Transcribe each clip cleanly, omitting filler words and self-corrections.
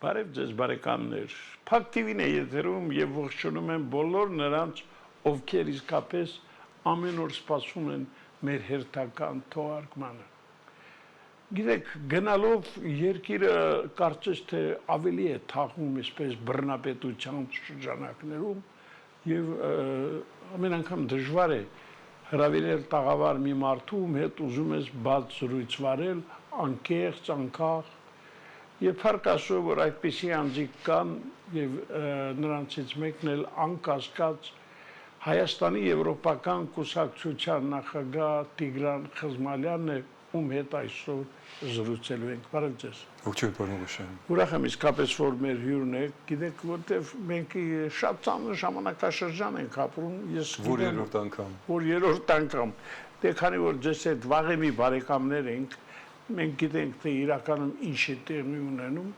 Բարև ձեզ բարեկամներ, Փակ TV-ն է եթերում եւ ողջունում եմ բոլոր նրանց, ովքեր իսկապես ամեն օր սպասում են մեր հերթական թողարկմանը։ Գիտեք, գնալով երկիրը կարծես թե ավելի է թաղում այսպես բռնապետության շրջանակներում եւ ամեն անգամ դժվար է հրավիրել տաղավար մի մարդու, ում հետ ուզում ես բաց զրույց վարել, անկեղծ, անկախ Եվ փառք Աստծո, որ այդպիսի անձիկ կան եւ նրանցից մեկն էլ անկասկած Հայաստանի Եվրոպական կուսակցության նախագահ Տիգրան Խզմալյանն է, ում հետ այսօր զրուցելու ենք։ Բարև ձեզ։ Ողջույն, պարոն Ղուշյան։ Ուրախ եմ իսկապես, որ մեր հյուրն եք, գիտեք, որտեվ մենք շատ ծանր ժամանակաշրջան ենք ապրում, ես Որ երրորդ անգամ։ Որ երրորդ անգամ։ Դե քանի որ ձեզ հետ վաղեմի բարեկամներ ենք, մենք գիտենք, թե իրականում ինչ է տեղի ունենում,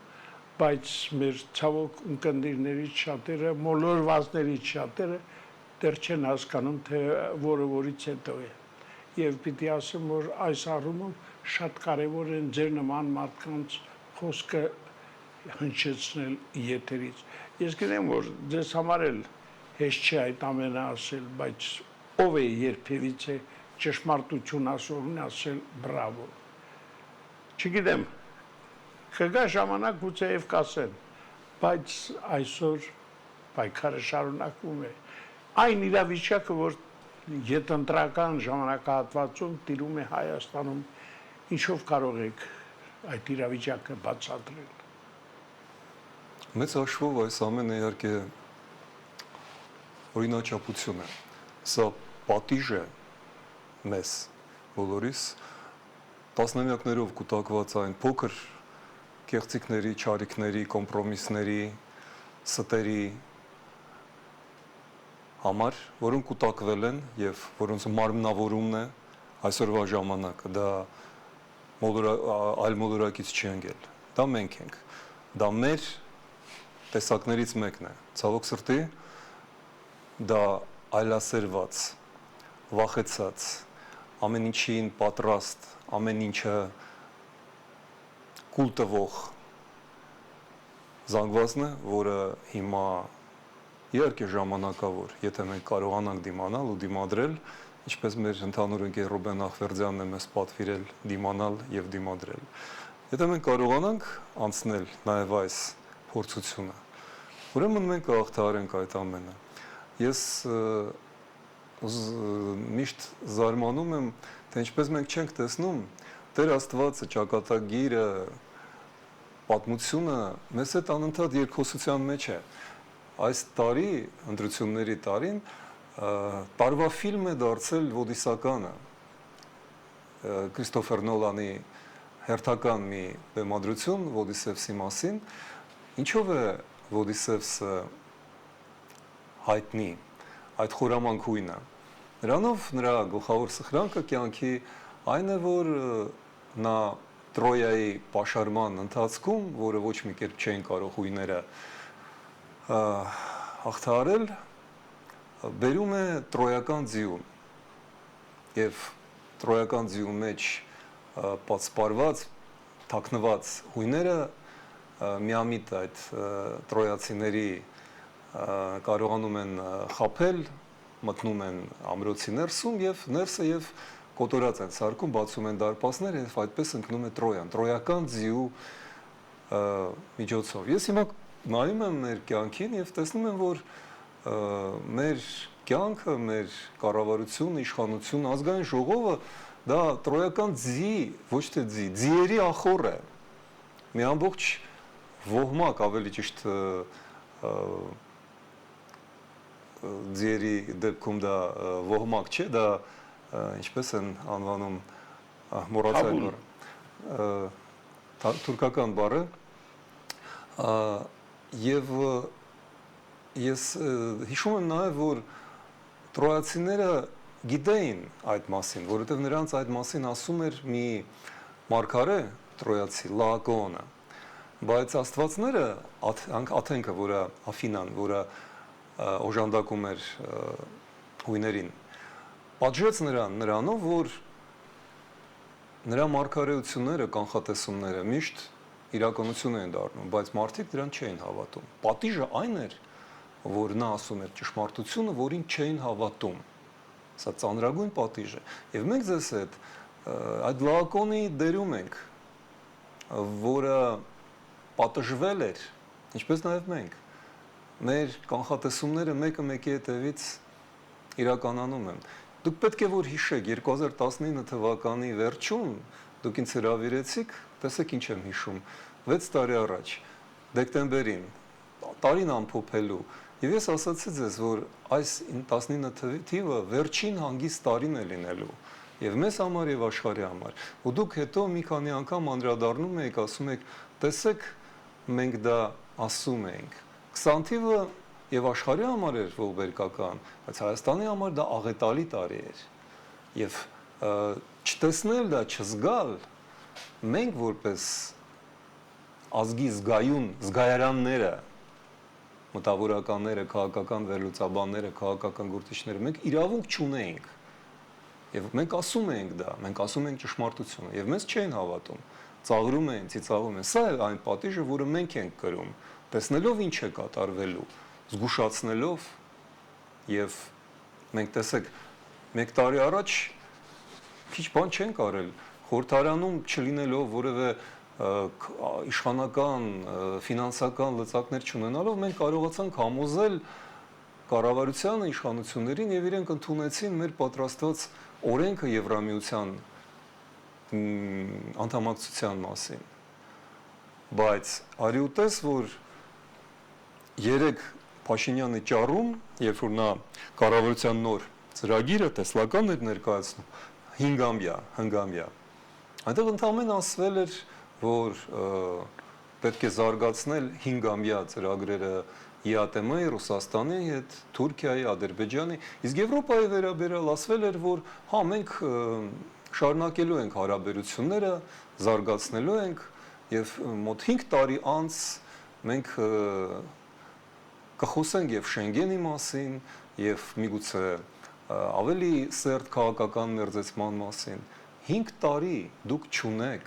բայց մեր ցավոք ունկնդիրներից շատերը, մոլորվածներից շատերը դեռ չեն հասկանում, թե որը որից հետո է։ Եվ պիտի ասեմ, որ այս առումով շատ կարևոր են ձեր նման մարդկանց խոսքը հնչեցնել եթերից։ Ես գիտեմ, որ ձեզ համար էլ հեշտ չէ այդ ամենը ասել, բայց ով է երբևիցե ճշմարտություն ասել բրավո։ Չգիտեմ, կգա ժամանակ գուցե եւ կասեն, բայց այսօր պայքարը շարունակվում է։ Այն իրավիճակը, որ յետընտրական ժամանակահատվածում տիրում է Հայաստանում, ինչով կարող եք այդ իրավիճակը բացատրել։ Մեծ հաշվով այս ամենը իհարկե օրինաչափություն է։ Սա պատիժ է մեզ բոլորիս տասնամյակներով կուտակված այն փոքր կեղծիքների, չարիքների, կոմպրոմիսների, ստերի համար, որոնք կուտակվել են եւ որոնց մարմնավորումն է այսօրվա ժամանակը, դա այլ մոլորակից չի ընկել։ Դա մենք ենք։ Դա մեր տեսակներից մեկն է։ Ցավոք սրտի, դա այլասերված, վախեցած, ամեն ինչին պատրաստ, ամեն ինչը կուլ տվող զանգվածն է, որը հիմա իհարկե ժամանակավոր, եթե մենք կարողանանք դիմանալ ու դիմադրել, ինչպես մեր ընդհանուր ընկեր Ռուբեն Ախվերդյանն է մեզ պատվիրել դիմանալ եւ դիմադրել։ Եթե մենք կարողանանք անցնել նաեւ այս փորձությունը, ուրեմն մենք կհաղթահարենք այդ ամենը։ Ես միշտ զարմանում եմ, թե ինչպես մենք չենք տեսնում Տեր Աստվածը, ճակատագիրը, պատմությունը մեզ հետ անընդհատ երկխոսության մեջ է։ Այս տարի, ընտրությունների տարին, տարվա ֆիլմ է դարձել Ոդիսականը, Քրիստոֆեր Նոլանի հերթական մի բեմադրություն Ոդիսևսի մասին։ Ինչով է Ոդիսևսը հայտնի, այդ խորամանկույնը։ Նրանով նրա գլխավոր սխրանքը կյանքի այն է, որ նա Տրոյայի պաշարման ընթացքում, որը ոչ մի կերպ չէին կարող հույները հաղթահարել, բերում է տրոյական ձիուն եւ տրոյական ձիու մեջ պատսպարված, թաքնված հույները միամիտ այդ տրոյացիների կարողանում են խաբել, մտնում են ամրոցի ներսում եւ ներսը եւ կոտորած են սարքում, բացում են դարպասները եւ այդպես ընկնում է Տրոյան, տրոյական ձիու միջոցով։ Ես հիմա նայում եմ մեր կյանքին եւ տեսնում եմ, որ մեր կյանքը, մեր կառավարությունը, իշխանությունը, ազգային ժողովը դա տրոյական ձի, ոչ թե ձի, ձիերի ախոռ է։ Մի ամբողջ ոհմակ, ավելի ճիշտ ձիերի դեպքում դա ոհմակ չէ, դա ինչպես են անվանում մոռացել թուրքական բառը եւ ես հիշում եմ նաեւ որ տրոյացիները գիտեին այդ մասին, որովհետեւ նրանց այդ մասին ասում էր մի մարգարե տրոյացի Լաոկոնը, բայց աստվածները Աթենքը, որը Աֆինան, որը օժանդակում էր հույներին, պատժեց նրանով, որ նրա մարգարեությունները, կանխատեսումները միշտ իրականություն են դառնում, բայց մարդիկ դրան չէին հավատում։ Պատիժը այն էր, որ նա ասում էր ճշմարտությունը, որին չէին հավատում։ Սա ծանրագույն պատիժ է։ Եվ մենք ձեզ այդ լակոնի դերում ենք, որը պատժվել էր, ինչպես նաև մենք։ Մեր կանխատեսումները մեկը մեկի հետևից իրականանում են։ Դուք պետք է որ հիշեք 2019 թվականի վերջում դուք ինձ հրավիրեցիք, տեսեք ինչ եմ հիշում, 6 տարի առաջ, դեկտեմբերին, տարին ամփոփելու, եւ ես ասացի ձեզ, որ այս 19 թիվը վերջին հանգիստ տարին է լինելու, եւ մեզ համար եւ աշխարհի համար։ Ու դուք հետո մի քանի անգամ անդրադառնում եք, ասում եք, տեսեք, մենք դա ասում ենք։ 20 թիվը եւ աշխարհի համար էր ողբերգական, բայց Հայաստանի համար դա աղետալի տարի էր։ Եվ չտեսնել դա, չզգալ, մենք որպես ազգի զգայարանները, մտավորականները, քաղաքական վերլուծաբանները, քաղաքական գործիչները, մենք իրավունք չունեինք։ Եվ մենք ասում ենք դա, մենք ասում ենք ճշմարտությունը, եւ մեզ չէին հավատում։ Ծաղրում էին, ծիծաղում են։ Սա է այն պատիժը, որը մենք ենք կրում, տեսնելով ինչ է կատարվելու, զգուշացնելով, եւ մենք տեսեք, 1 տարի առաջ քիչ բան չենք արել, խորհրդարանում չլինելով որևէ իշխանական, ֆինանսական լծակներ չունենալով, մենք կարողացանք համոզել կառավարությանը, իշխանություններին եւ իրենք ընդունեցին մեր պատրաստված օրենքը Եվրամիության անդամակցության մասին։ Բայց արի ուտես, որ 3 Փաշինյանի ճառում, երբ որ նա կառավարության նոր ծրագիրը տեսլական էր ներկայացնում, 5-ամյա, այնտեղ ընդամենը ասվել էր, որ պետք է զարգացնել 5-ամյա ծրագրերը ԵԱՏՄ-ի, Ռուսաստանի հետ, Թուրքիայի, Ադրբեջանի, իսկ Եվրոպայի վերաբերյալ ասվել էր, որ հա մենք շարունակելու ենք հարաբերությունները, զարգացնելու ենք եւ մոտ 5 տարի անց մենք կխոսենք եւ Շենգենի մասին եւ միգուցե ավելի սերտ քաղաքական մերձեցման մասին։ 5 տարի դուք չունեք,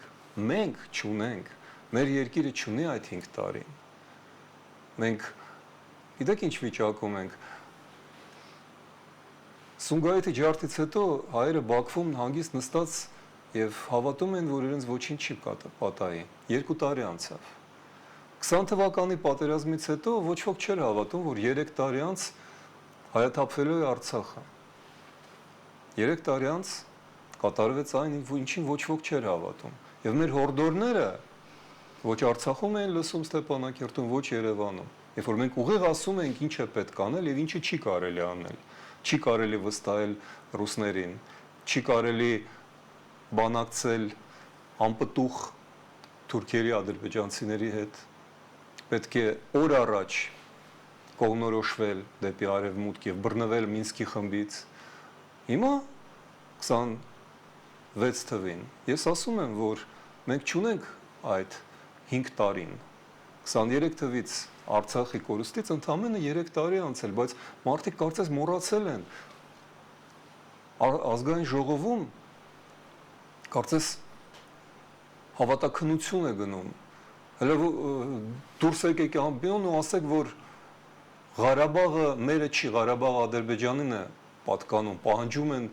մենք չունենք, մեր երկիրը չունի այդ 5 տարին։ Մենք գիտեք ինչ վիճակում ենք։ Սումգայիթի ջարդից հետո հայերը Բաքվում հանգիստ նստած եւ հավատում են, որ իրենց ոչինչ չի պատահի։ 2 տարի անցավ։ 20 թվականի պատերազմից հետո ոչ ոք չէր հավատում, որ 3 տարի անց հայաթափվելու է Արցախը։ 3 տարի անց կատարվեց այն, ինչին ոչ ոք չէր հավատում։ Եվ մեր հորդորները ոչ Արցախում էին լսում Ստեփանակերտում, ոչ Երևանում։ Երբ որ մենք ուղիղ ասում ենք ինչ է պետք անել եւ ինչը չի կարելի անել, չի կարելի վստահել ռուսներին, չի կարելի բանակցել անպտուղ թուրքերի, ադրբեջանցիների հետ, պետք է օր առաջ կողմնորոշվել դեպի արևմուտք եւ բռնվել Մինսկի խմբից։ Հիմա 26 թվին ես ասում եմ, որ մենք չունենք այդ 5 տարին 23 թվից Արցախի կորուստից ընդամենը 3 տարի անցել, բայց մարդիկ կարծես մոռացել են ազգային ժողովում կարծես հավատաքնություն է գնում։ Հələ դուրս եկեք ամբիոն ու ասեք, որ Ղարաբաղը մերը չի, Ղարաբաղը Ադրբեջանին է պատկանում, պահանջում են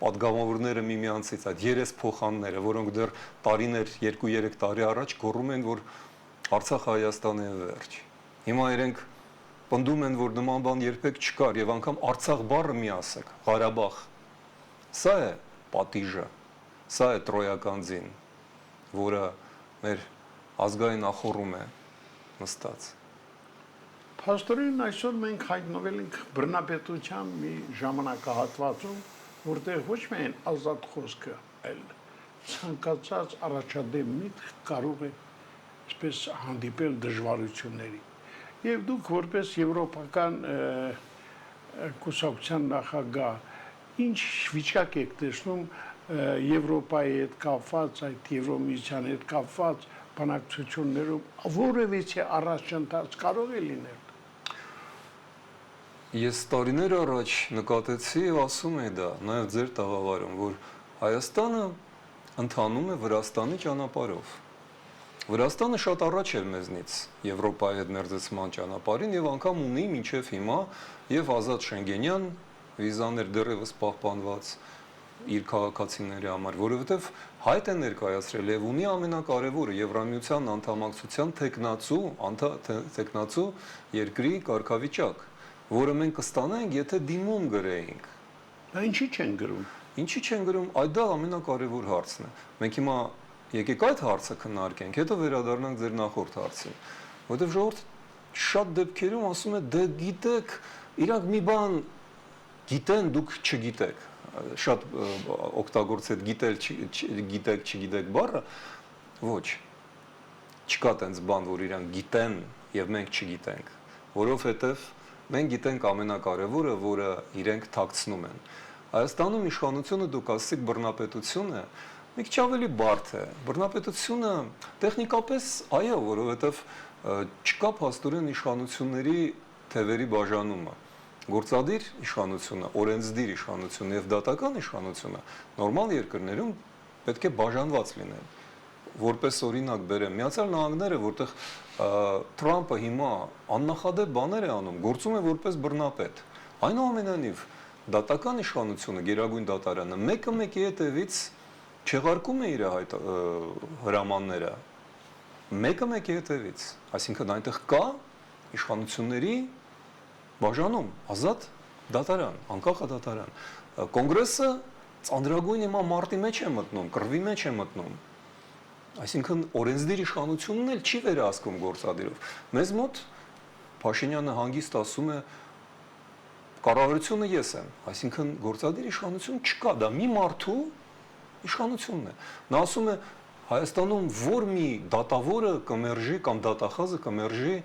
պատգամավորները միմյանցից այդ երեսփոխանները, որոնք դեռ տարիներ 2-3 տարի առաջ գոռում են, որ Արցախը Հայաստանի է վերջ։ Հիմա իրենք պնդում են, որ նման բան երբեք չկար եւ անգամ Արցախ բառը մի ասեք, Ղարաբաղ։ Սա է պատիժը, սա է տրոյական ձին, որը մեր ազգային նախորում է նստած։ Փաստորեն այսօր մենք հայտնվել ենք բռնապետության մի ժամանակահատվածում, որտեղ ոչ միայն ազատ խոսքը, այլ ցանկացած առաջադեմ միտք կարող է այսպես հանդիպել դժվարությունների։ Եվ դուք որպես եվրոպական կուսակցության նախագահ ինչ վիճակ եք տեսնում Եվրոպայի հետ կապված, այդ Եվրոմիության հետ կապված բանակցություններում որևիցե առաջընթաց կարող է լինել։ Ես տարիներ առաջ նկատեցի եւ ասում եմ դա, նաեւ ձեր տաղավարում, որ Հայաստանը ընթանում է Վրաստանի ճանապարհով։ Վրաստանը շատ առաջ էր մեզնից Եվրոպայի հետ մերձեցման ճանապարհին եւ անգամ ունի մինչեւ հիմա եւ ազատ Շենգենյան վիզաներ դեռևս պահպանված իր քաղաքացիների համար, որովհետեւ հայտ է ներկայացրել եւ ունի ամենակարևորը Եվրամիության անդամակցության տեխնացու երկրի կարգավիճակ, որը մենք կստանանք, եթե դիմում գրեինք։ Դա ինչի չեն գրում։ Ինչի չեն գրում, այդ դա ամենակարևոր հարցն է։ Մենք հիմա եկեք այդ հարցը քննարկենք, հետո վերադառնանք ձեր նախորդ հարցին, որովհետև ժողովուրդ շատ դեպքերում ասում է դե գիտեք, իրանք մի բան գիտեն, դուք չգիտեք, շատ օգտագործել գիտեք, չգիտեք բառը, ոչ, չկա տենց բան, որ իրանք գիտեն եւ մենք չգիտենք, որովհետև մենք գիտենք ամենակարևորը, որը իրենք թաքցնում են։ Հայաստանում իշխանությունը դուք ասացիք բռնապետություն է, մի քիչ ավելի բարդ է։ Բռնապետությունը տեխնիկապես այո, որովհետև չկա փաստորեն իշխանությունների թևերի բաժանումը։ Գործադիր իշխանությունը, օրենսդիր իշխանությունը եւ դատական իշխանությունը նորմալ երկրներում պետք է բաժանված լինեն։ Որպես օրինակ բերեմ Միացյալ Նահանգները, որտեղ Թրամփը հիմա աննախադեպ բաներ է անում, գործում է որպես բռնապետ։ Այնուամենայնիվ դատական իշխանությունը, Գերագույն դատարանը մեկը հետևից չեղարկում է իր հրամանները, մեկը հետևից, այսինքն այնտեղ կա իշխանությունների բաժանում, ազատ դատարան, անկախ դատարան։ Կոնգրեսը ծանրագույն հիմա մարտի մեջ է մտնում, կռվի մեջ է մտնում։ Այսինքն օրենսդիր իշխանությունն էլ չի վերահսկվում գործադիրով։ Մեզ մոտ Փաշինյանը հանգիստ ասում է կառավարությունը ես եմ, այսինքն գործադիր իշխանություն չկա, դա մի մարդու իշխանությունն է։ Նա ասում է Հայաստանում որ մի դատավորը կմերժի կամ դատախազը կմերժի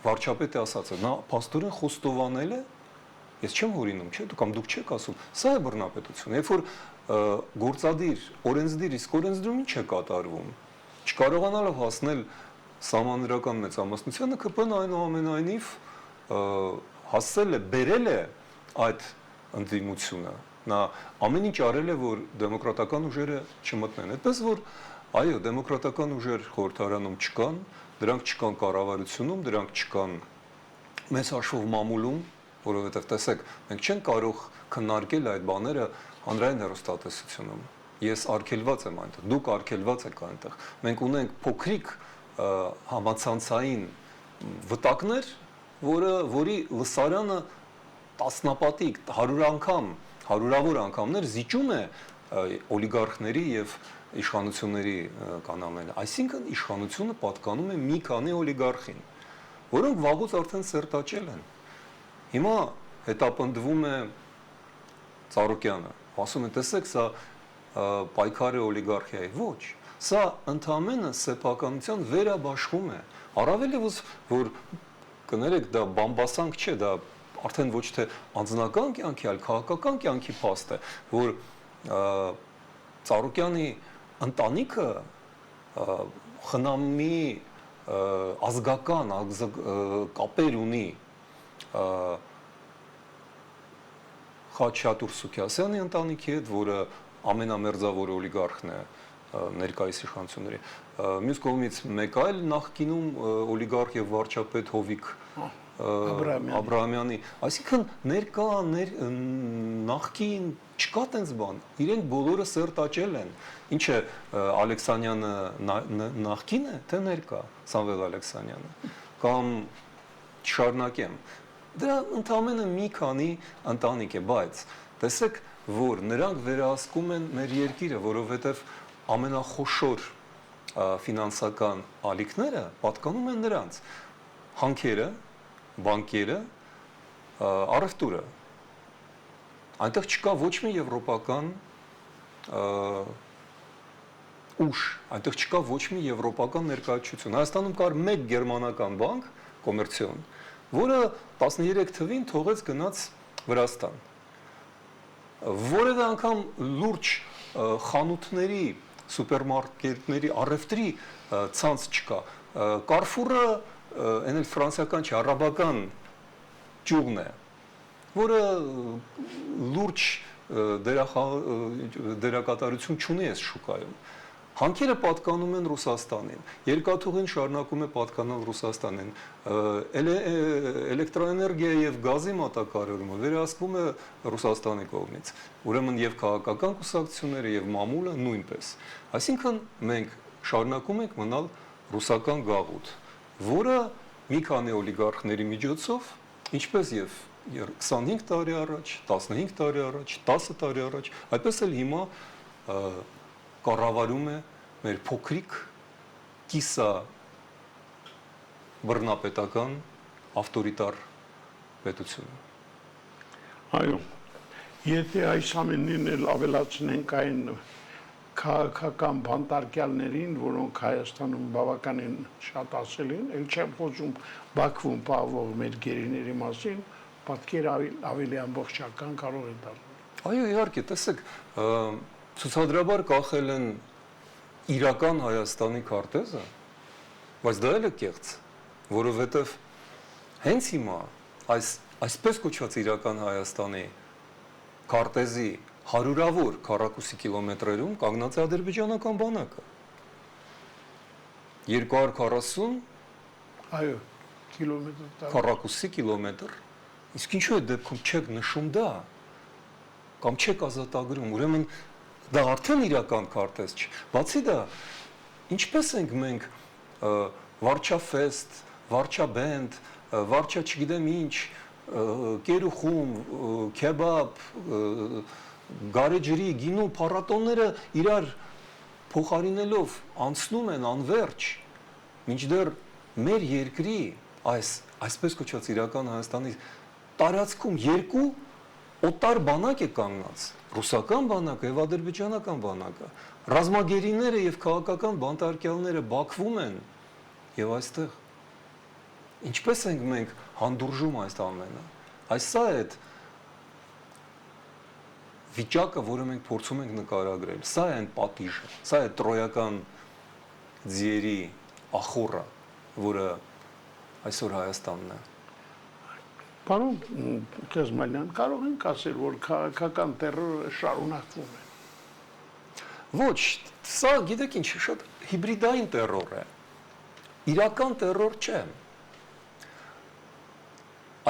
վարչապետի ասածը, նա փաստորեն խոստովանել է, ես չեմ հորինում, չէ՞, կամ դուք չեք ասում, սա է բռնապետությունը, երբ որ գործադիր, օրենսդիր, իսկ օրենսդրում ինչ է կատարվում, չկարողանալով հասնել սահմանադրական մեծամասնությանը, ԿՊ-ն այնուամենայնիվ հասել է, բերել է այդ ընդդիմությունը, նա ամեն ինչ արել է, որ դեմոկրատական ուժերը չմտնեն, այդպես որ այո, դեմոկրատական ուժեր խորհրդարանում չկան, դրանք չկան կառավարությունում, դրանք չկան մեծ հաշվով մամուլում, որովհետև տեսեք, մենք չենք կարող քննարկել այդ բաները հանրային հեռուստատեսությունում։ Ես արգելված եմ այնտեղ, դուք արգելված եք այնտեղ։ Մենք ունենք փոքրիկ համացանցային վտակներ, որի լսարանը տասնապատիկ, 100 անգամ, հարյուրավոր անգամներ զիջում է օլիգարխների եւ իշխանությունների կանալները։ Այսինքն իշխանությունը պատկանում է մի քանի օլիգարխին, որոնք վաղուց արդեն սերտաճել են։ Հիմա հետապնդվում է Ծառուկյանը, ասում է, տեսեք, սա պայքար է օլիգարխիայի, ոչ, սա ընդհանրապես սեփականության վերաբաշխում է, առավել ևս, որ կներեք, դա բամբասանք չէ, դա արդեն ոչ թե անձնական կյանքի, այլ քաղաքական կյանքի փաստ է, որ Ծառուկյանի ընտանիքը խնամի ազգական կապեր ունի Խաչատուր Սուքիասյանի ընտանիքի հետ, որը ամենամերձավոր օլիգարխն է ներկայիս իշխանությունների։ Մյուս կողմից մեկ այլ նախկինում օլիգարխ եւ վարչապետ Հովիկ Աբրահամյանի, այսինքն ներկա նախկին չկա տենց բան, իրենք բոլորը սերտաճել են։ Ինչ է Ալեքսանյանը նախկին է, թե ներկա Սամվել Ալեքսանյանը, կամ չշարունակեմ։ Դրա ընդամենը մի քանի ընտանիք է, բայց տեսեք, որ նրանք վերահսկում են մեր երկիրը, որովհետև ամենախոշոր ֆինանսական ալիքները պատկանում են նրանց, հանքերը, բանկերը, առևտուրը։ Այնտեղ չկա ոչ մի եվրոպական ուժ, այնտեղ չկա ոչ մի եվրոպական ներկայացություն։ Հայաստանում կար մեկ գերմանական բանկ, կոմերցիոն, որը 13 թվին թողեց գնաց Վրաստան։ Որևէ անգամ լուրջ խանութների, սուպերմարկետների առևտրի ցանց չկա։ Կարֆուրը այն էլ ֆրանսիական չէ, արաբական ճյուղն է, որը լուրջ դերակատարություն չունի այս շուկայում։ Հանքերը պատկանում են Ռուսաստանին, երկաթուղին շարունակում է պատկանալ Ռուսաստանին, էլեկտրոէներգիա եւ գազի մատակարարումը վերահսկվում է Ռուսաստանի կողմից։ Ուրեմն եւ քաղաքական կուսակցությունները եւ մամուլը նույնպես։ Այսինքն մենք շարունակում ենք մնալ ռուսական գաղութ, որը մի քանի օլիգարխների միջոցով, ինչպես եւ 25 տարի առաջ, 15 տարի առաջ, 10 տարի առաջ, այդպես էլ հիմա կառավարում է մեր փոքրիկ կիսա բռնապետական ավտորիտար պետությունը։ Այո, եթե այս ամենին էլ ավելացնենք այն քաղաքական բանտարկյալներին, որոնք Հայաստանում բավականին շատ ասել են, ել չեմ խոսում Բաքվում պահվող մեր գերիների մասին, պատկերը ավելի ամբողջական կարող է դառնալ։ Այո, իհարկե, տեսեք, ցուցադրաբար կախել են իրական Հայաստանի քարտեզը, բայց դա էլ է կեղծ, որովհետև հենց հիմա այսպես կոչված իրական Հայաստանի քարտեզի հարյուրավոր քառակուսի կիլոմետրերում կանգնած է ադրբեջանական բանակը։ 240 Այո, կիլոմետր քառակուսի կիլոմետր։ Իսկ ինչու է դեպքում չեք նշում դա կամ չեք ազատագրում, ուրեմն դա արդեն իրական քարտեզ չէ։ Բացի դա, ինչպես ենք մենք վարչաֆեստ, վարչաբենդ, վարչա չգիտեմ ինչ, կերուխում, քեբաբ, գարեջրի, գինու փառատոները իրար փոխարինելով անցնում են անverջ, մինչդեռ մեր երկրի այսպես կոչված իրական Հայաստանի տարածքում երկու օտար բանակ է կանգնած, ռուսական բանակը եւ ադրբեջանական բանակը, ռազմագերիները եւ քաղաքական բանտարկյալները Բաքվում են եւ այստեղ ինչպես ենք մենք հանդուրժում այս ամենը, այս սա է այդ վիճակը, որը մենք փորձում ենք նկարագրել, սա է այն պատիժը, սա է տրոյական ձիերի ախորը, որը այսօր Հայաստանն է։ Պարոն Կազմանյան, կարող ենք ասել, որ քաղաքական տերորը շարունակվում է։ Ոչ, սա գիտեք ինչ, շատ հիբրիդային տերոր է։ Իրական տերոր չէ։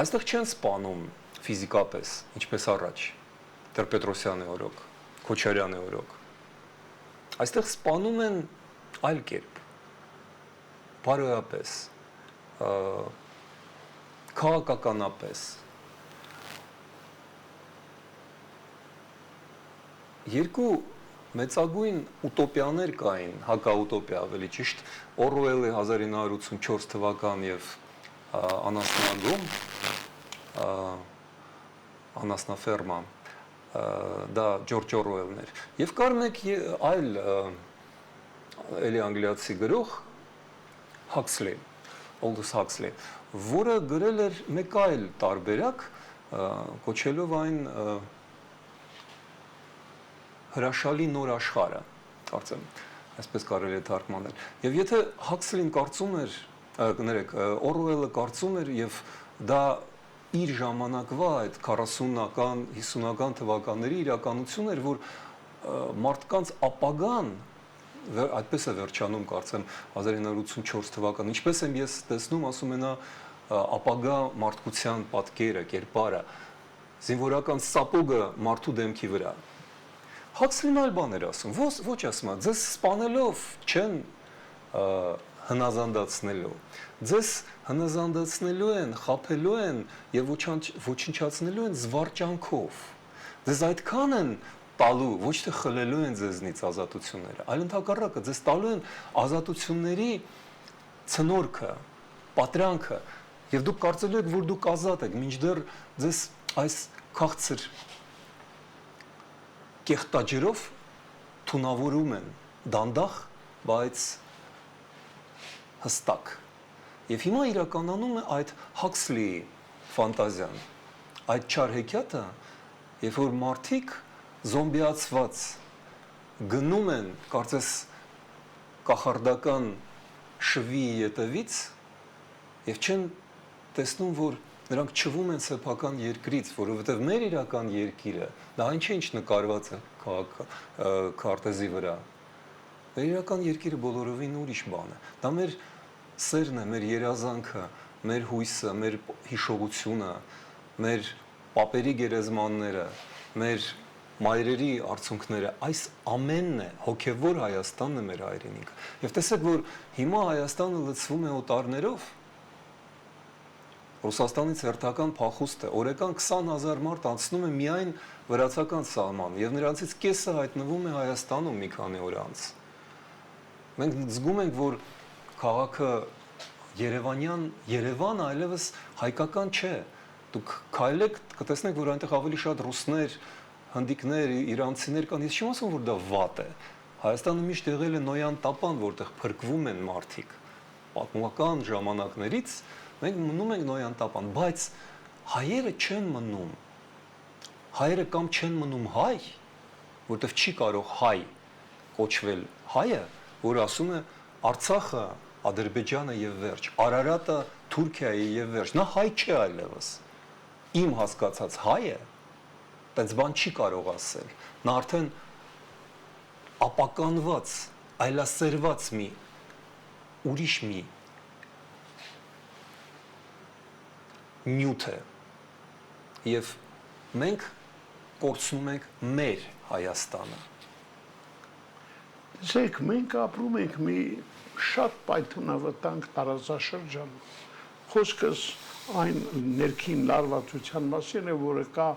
Այստեղ չեն սպանում ֆիզիկապես, ինչպես առաջ, Տեր-Պետրոսյանի օրոք, Քոչարյանի օրոք։ Այստեղ սպանում են այլ կերպ, բարոյապես, քաղաքականապես։ Երկու մեծագույն ուտոպիաներ կային, հակաուտոպիա ավելի ճիշտ, Օրուելի 1984 թվական եւ անասնագում, անասնաֆերմա, դա Ջորջ Օրուելն էր։ Եվ կար մեկ այլ էլի անգլիացի գրող Huxley, Aldous Huxley, որը գրել էր մեկ այլ տարբերակ, կոչելով այն հրաշալի նոր աշխարհը, կարծեմ, այսպես կարելի է թարգմանել։ Եվ եթե Huxley-ն կարծում էր, կներեք, Օրուելը կարծում էր եւ դա իր ժամանակվա այդ 40-ական, 50-ական թվականների իրականություն էր, որ մարդկանց ապագան այդպես է վերջանում, կարծեմ, 1984 թվական, ինչպես եմ ես տեսնում, ասում են նա ապագա մարդկության պատկերը, կերպարը, զինվորական սապոգը մարդու դեմքի վրա։ Huxley-ն այլ բան էր ասում, ոչ ասում է, ձեզ սպանելով չեն հնազանդացնելու, ձեզ հնազանդացնելու են, խաբելու են եւ ոչնչացնելու են զվարճանքով, ձեզ այդքան են տալու, ոչ թե խլելու են ձեզնից ազատությունները, այլ ընդհակառակը ձեզ տալու են ազատությունների ցնորքը, պատրանքը, եւ դուք կարծելու եք, որ դուք ազատ եք, մինչդեռ ձեզ այս քաղցր կեղտաջրով թունավորում են դանդաղ, բայց հստակ։ Եվ հիմա իրականանում է այդ Huxley-ի ֆանտազիան, այդ չար հեքիաթը, երբ որ մարդիկ զոմբիացված գնում են, կարծես կախարդական շվի ետևից եւ չեն տեսնում, որ նրանք չվում են սեփական երկրից, որովհետեւ մեր իրական երկիրը դա այն չէ, ինչ նկարված է քարտեզի վրա։ Մեր իրական երկիրը բոլորովին ուրիշ բան է։ Դա մեր սերն է, մեր երազանքը, մեր հույսը, մեր հիշողությունը, մեր պապերի գերեզմանները, մեր մայրերի արցունքները, այս ամենն է, հոգևոր Հայաստանն է մեր հայրենիքը։ Եվ տեսեք, որ հիմա Հայաստանը լցվում է օտարներով, Ռուսաստանից հերթական փախուստ է, օրական 20,000 մարդ անցնում է միայն վրացական սահման, եւ նրանցից կեսը հայտնվում է Հայաստանում մի քանի օր անց։ Մենք զգում ենք, որ քաղաքը Երևան այլևս հայկական չէ։ Դուք քայլեք, կտեսնեք, որ այնտեղ ավելի շատ ռուսներ, հնդիկներ, իրանցիներ կան, ես չեմ ասում, որ դա վատ է։ Հայաստանը միշտ եղել է նոյան տապան, որտեղ փրկվում են մարդիկ։ Պատմական ժամանակներից մենք մնում ենք նոյան տապան, բայց հայերը չեն մնում։ Հայերը կամ չեն մնում հայ, որտեղ չի կարող հայ կոչվել հայը, որ ասում է Արցախը Ադրբեջանը եւ վերջ, Արարատը Թուրքիայի եւ վերջ։ Նա հայ չէ այլևս։ Իմ հասկացած հայը այդպես բան չի կարող ասել։ Նա արդեն ապականված, այլասերված ուրիշ մի նյութ է։ Եվ մենք կորցնում ենք մեր Հայաստանը։ Տեսեք, մենք ապրում ենք մի շատ պայթունավտանգ տարածաշրջան։ Խոսքս այն ներքին լարվածության մասին է, որը կա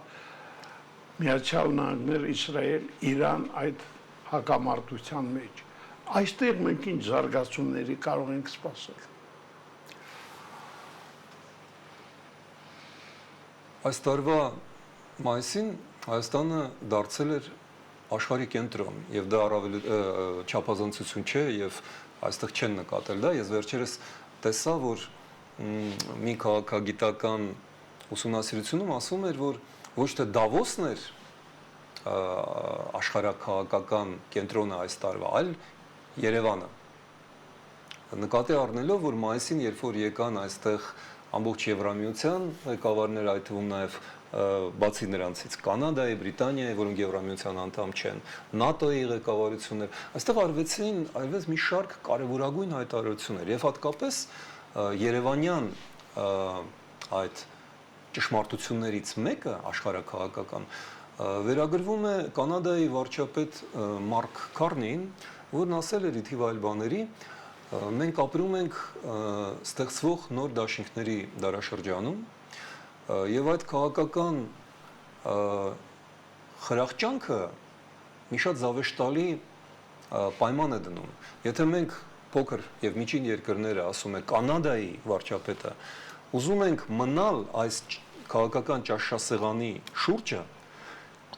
Միացյալ Նահանգներ, Իսրայել, Իրան այդ հակամարտության մեջ։ Այստեղ մենք ինչ զարգացումների կարող ենք սպասել։ Այս տարվա մայիսին Հայաստանը դարձել էր աշխարհի կենտրոն, եւ դա առավել չափազանցություն չէ, եւ այստեղ չեն նկատել դա։ Ես վերջերս տեսա, որ մի քաղաքագիտական ուսումնասիրությունում ասում էր, որ ոչ թե Դավոսն էր աշխարհաքաղաքական կենտրոնը այս տարվա, այլ Երևանը։ Նկատի առնելով, որ մայիսին, երբ որ եկան այստեղ ամբողջ Եվրամիության ղեկավարներ, այդ թվում նաև բացի նրանցից Կանադայի, Բրիտանիայի, որոնք Եվրամիության անդամ չեն, ՆԱՏՕ-ի ղեկավարություններ, այստեղ արվեց մի շարք կարևորագույն հայտարարություններ եւ հատկապես Երևանյան այդ ճշմարտություններից մեկը աշխարհաքաղաքական վերագրվում է Կանադայի վարչապետ Մարկ Քարնին, որն ասել էր իթիվ այլ բաների, մենք ապրում ենք ստեղծվող նոր դաշինքների դարաշրջանում եւ այդ քաղաքական խրախճանքը մի շատ զավեշտալի պայման է դնում։ Եթե մենք փոքր եւ միջին երկրները, ասում է Կանադայի վարչապետը, ուզում ենք մնալ այս քաղաքական ճաշասեղանի շուրջը,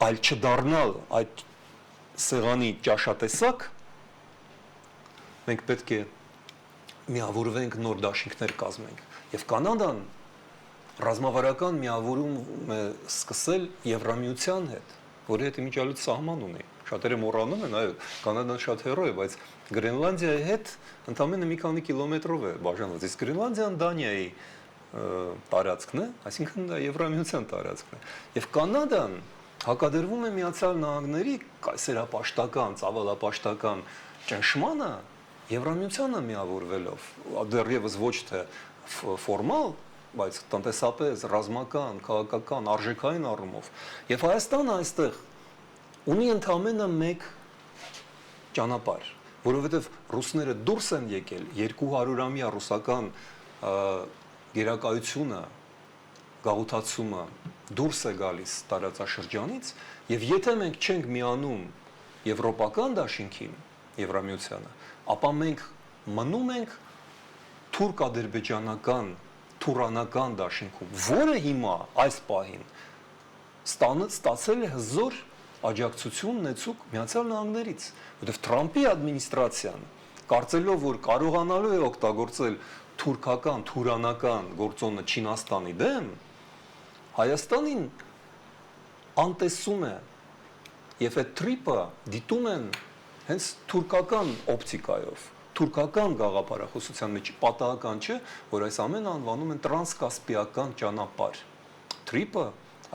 այլ չդառնալ այդ սեղանի ճաշատեսակ, մենք պետք է միավորվենք, նոր դաշինքներ կազմենք։ Եվ Կանադան ռազմավարական միավորում է սկսել Եվրամիության հետ, որի հետ իմիջիալոց սահման ունի։ Շատերը մոռանում են, այո, Կանադան շատ հեռու է, բայց Գրենլանդիայի հետ ընդամենը մի քանի կիլոմետրով է բաժանված։ Իսկ Գրենլանդիան Դանիայի տարածքն է, այսինքն դա Եվրամիության տարածքն է։ Եվ Կանադան հակադրվում է Միացյալ Նահանգների կայսերապաշտական, ծավալապաշտական ճնշմանը Եվրամիությանը միավորվելով, դեռևս ոչ թե ֆորմալ, բայց տնտեսապես, ռազմական, քաղաքական, արժեքային առումով։ Եվ Հայաստանը այստեղ ունի ընդամենը մեկ ճանապարհ, որովհետև ռուսները դուրս են եկել 200-ամյա ռուսական գերակայությունը, գաղութացումը դուրս է գալիս տարածաշրջանից, եւ եթե մենք չենք միանում եվրոպական դաշինքին, Եվրամիությանը, ապա մենք մնում ենք թուրք-ադրբեջանական, թուրանական դաշինքում, որը հիմա այս պահին ստացել է հզոր աջակցություն ունեցուկ Միացյալ Նահանգներից, որովհետև Թրամփի ադմինիստրացիան կարծելով, որ կարողանալու է օգտագործել թուրքական, թուրանական գործոնը Չինաստանի դեմ, Հայաստանին անտեսում է եւ այդ տրիպը դիտում են հենց թուրքական օպտիկայով, թուրքական գաղափարախոսության մեջ պատահական չէ, որ այս ամենը անվանում են տրանսկասպիական ճանապարհ։ Տրիպը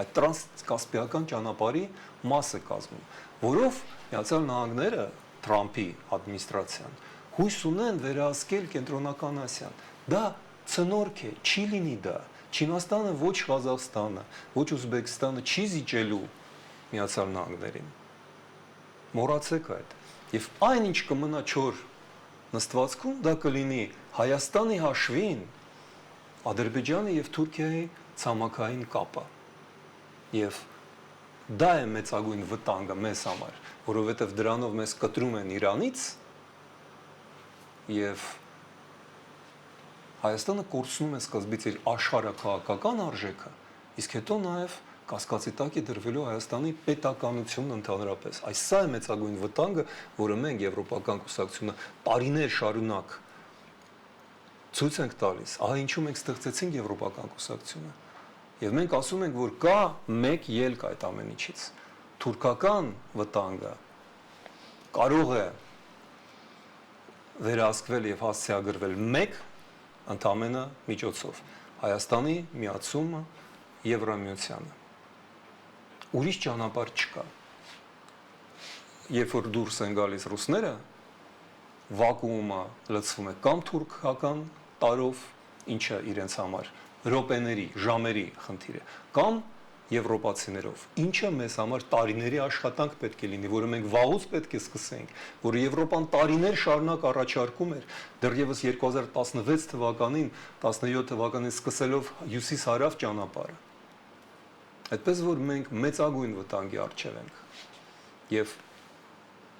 այդ տրանսկասպիական ճանապարհի մաս է կազմում, որով Միացյալ Նահանգները Թրամփի ադմինիստրացիան հույս ունեն վերահսկել Կենտրոնական Ասիան։ Դա ցնորք է, չի լինի դա։ Չինաստանը ոչ Ղազախստանը, ոչ Ուզբեկստանը չի զիջելու Միացյալ Նահանգներին։ Մոռացեք այդ։ Եվ այնինչ կմնա չոր նստվածքում, դա կլինի Հայաստանի հաշվին Ադրբեջանի եւ Թուրքիայի ցամաքային կապը։ Եվ դա է մեծագույն վտանգը մեզ համար, որովհետեւ դրանով մեզ կտրում են Իրանից եւ Հայաստանը կորցնում է սկզբից իր աշխարհաքաղաքական արժեքը, իսկ հետո նաև կասկածի տակ է դրվելու Հայաստանի պետականությունն ընդհանրապես։ Այս սա է մեծագույն վտանգը, որը մենք եվրոպական կուսակցությունը տարիներ շարունակ ցույց ենք տալիս։ Ահա ինչու մենք ստեղծեցինք եվրոպական կուսակցությունը։ Եվ մենք ասում ենք, որ կա մեկ ելք այդ ամեն ինչից։ Թուրքական վտանգը կարող է վերահսկվել եւ հասցեագրվել մեկ ընդամենը միջոցով Հայաստանի միացումը Եվրամիությանը։ Ուրիշ ճանապարհ չկա։ Երբ որ դուրս են գալիս ռուսները, վակուումը լցվում է կամ թուրքական տարով, ինչը իրենց համար րոպեների, ժամերի խնդիր է, կամ եվրոպացիներով, ինչը մեզ համար տարիների աշխատանք պետք է լինի, որը մենք վաղուց պետք է սկսենք, որը Եվրոպան տարիներ շարունակ առաջարկում էր, դեռևս 2016 թվականին, 17 թվականին սկսելով հյուսիս-հարավ ճանապարհը։ Այդպես որ մենք մեծագույն վտանգի առջև ենք։ Եվ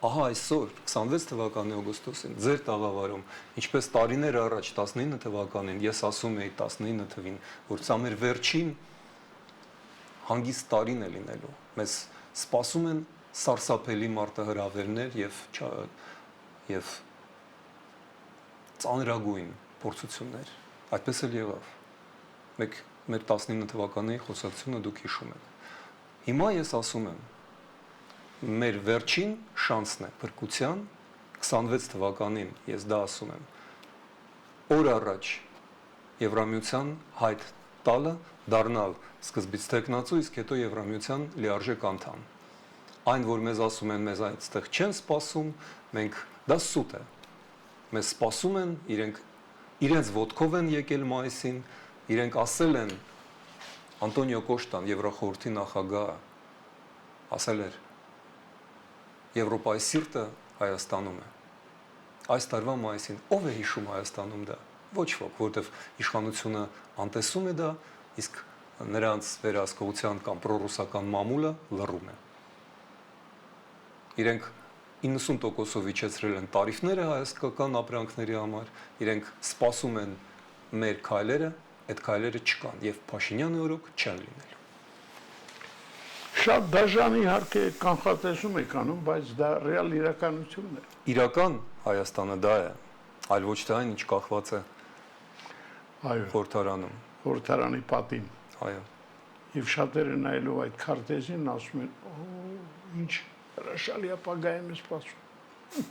ահա այսօր 26 թվականի օգոստոսին ձեր տաղավարում, ինչպես տարիներ առաջ 19 թվականին, ես ասում էի 19 թվին, որ սա մեր վերջին հանգիստ տարին է լինելու։ Մեզ սպասում են սարսափելի մարտահրավերներ եւ ծանրագույն փորձություններ։ Այդպես էլ եղավ։ Մեկ մեր 19 թվականի խոսակցությունը դուք հիշում եք։ Հիմա ես ասում եմ, մեր վերջին շանսն է փրկության 26 թվականին, ես դա ասում եմ։ Օր առաջ Եվրամիության հայտ տալը դառնալ սկզբից տեխնացու, իսկ հետո Եվրամիության լիարժեք անդամ։ Այն, որ մեզ ասում են, մեզ այդտեղ չեն սպասում, մենք դա սուտ է։ Մեզ սպասում են, իրենց ոտքով են եկել մայիսին, իրենք ասել են Անտոնիո Կոշտան, Եվրախորհրդի նախագահը, ասել էր Եվրոպայի սիրտը Հայաստանում է։ Այս տարվա մայիսին ով է հիշում Հայաստանում դա։ Ոչ ոք, որտեվ իշխանությունը անտեսում է դա, իսկ նրանց վերահսկողության կամ պրոռուսական մամուլը լռում է։ Իրենք 90%-ով իջեցրել են տարիֆները հայաստանական ապրանքների համար, իրենք սպասում են մեր քայլերը, այդ քայլերը չկան եւ Փաշինյանի օրոք չեն լինելու։ Շատ դաժան իհարկե կանխատեսում եք անում, բայց դա ռեալ իրականությունն է։ Իրական Հայաստանը դա է, այլ ոչ թե այն, ինչ կախված է Այո, խորհրդարանում։ խորհրդարանի պատին։ Այո։ Եվ շատերը նայելով այդ քարտեզին ասում են, ինչ հրաշալի ապագա է մեզ սպասում։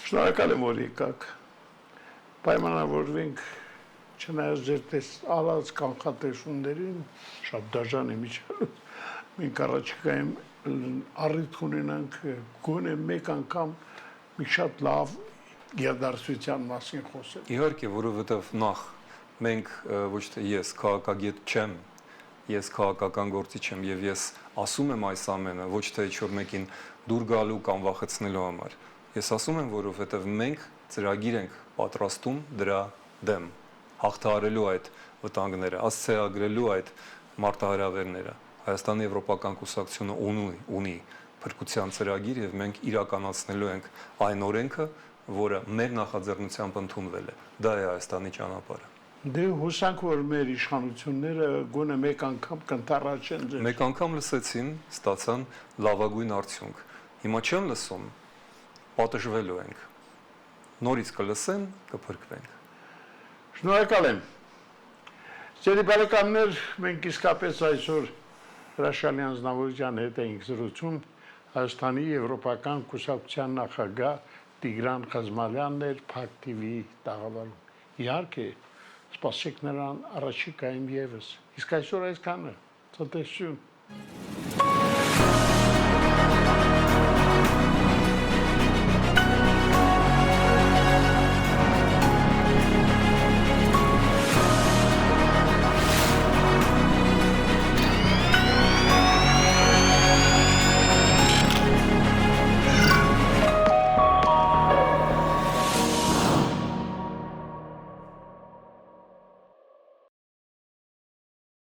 Շնորհակալ եմ, որ եկաք։ Պայմանավորվենք, չնայած ձեր ալած կանխատեսումներին, շատ դաժան եմ իջել, մենք առաջիկայում առիթ ունենանք գոնե մեկ անգամ մի շատ լավ գերդարձության մասին խոսել։ Իհարկե, որովհետև նախ մենք ոչ թե ես քաղաքագետ չեմ, ես քաղաքական գործիչ եմ եւ ես ասում եմ այս ամենը ոչ թե ինչ-որ մեկին դուր գալու կամ վախեցնելու համար։ Ես ասում եմ, որովհետև մենք ծրագիր ենք պատրաստում դրա դեմ, հաղթահարելու այդ վտանգները, ասցեագրելու այդ մարտահրավերները։ Հայաստանի Եվրոպական կուսակցությունը ունի փրկության ծրագիր եւ մենք իրականացնելու ենք այն օրենքը, որը մեր նախաձեռնությամբ ընդունվել է։ Դա է Հայաստանի ճանապարհը։ Դե հուսանք, որ մեր իշխանությունները գոնե մեկ անգամ կընթառաջեն ձեզ։ Մեկ անգամ լսեցին, ստացան լավագույն արդյունք։ Հիմա չեն լսում, պատժվելու ենք։ Նորից կլսեն, կփրկվենք։ Շնորհակալ եմ։ Ձեր բարեկամներ, մենք իսկապես այսօր հրաշալի անձնավորության հետ էինք զրուցում Հայաստանի Եվրոպական կուսակցության նախագահ Տիգրան Ղազմալյանն էր Փակ TV-ի տաղավարում։ Իհարկե, սպասեք նրան առաջիկայում եւս։ Իսկ այսօր այսքանը։ Ցտեսություն։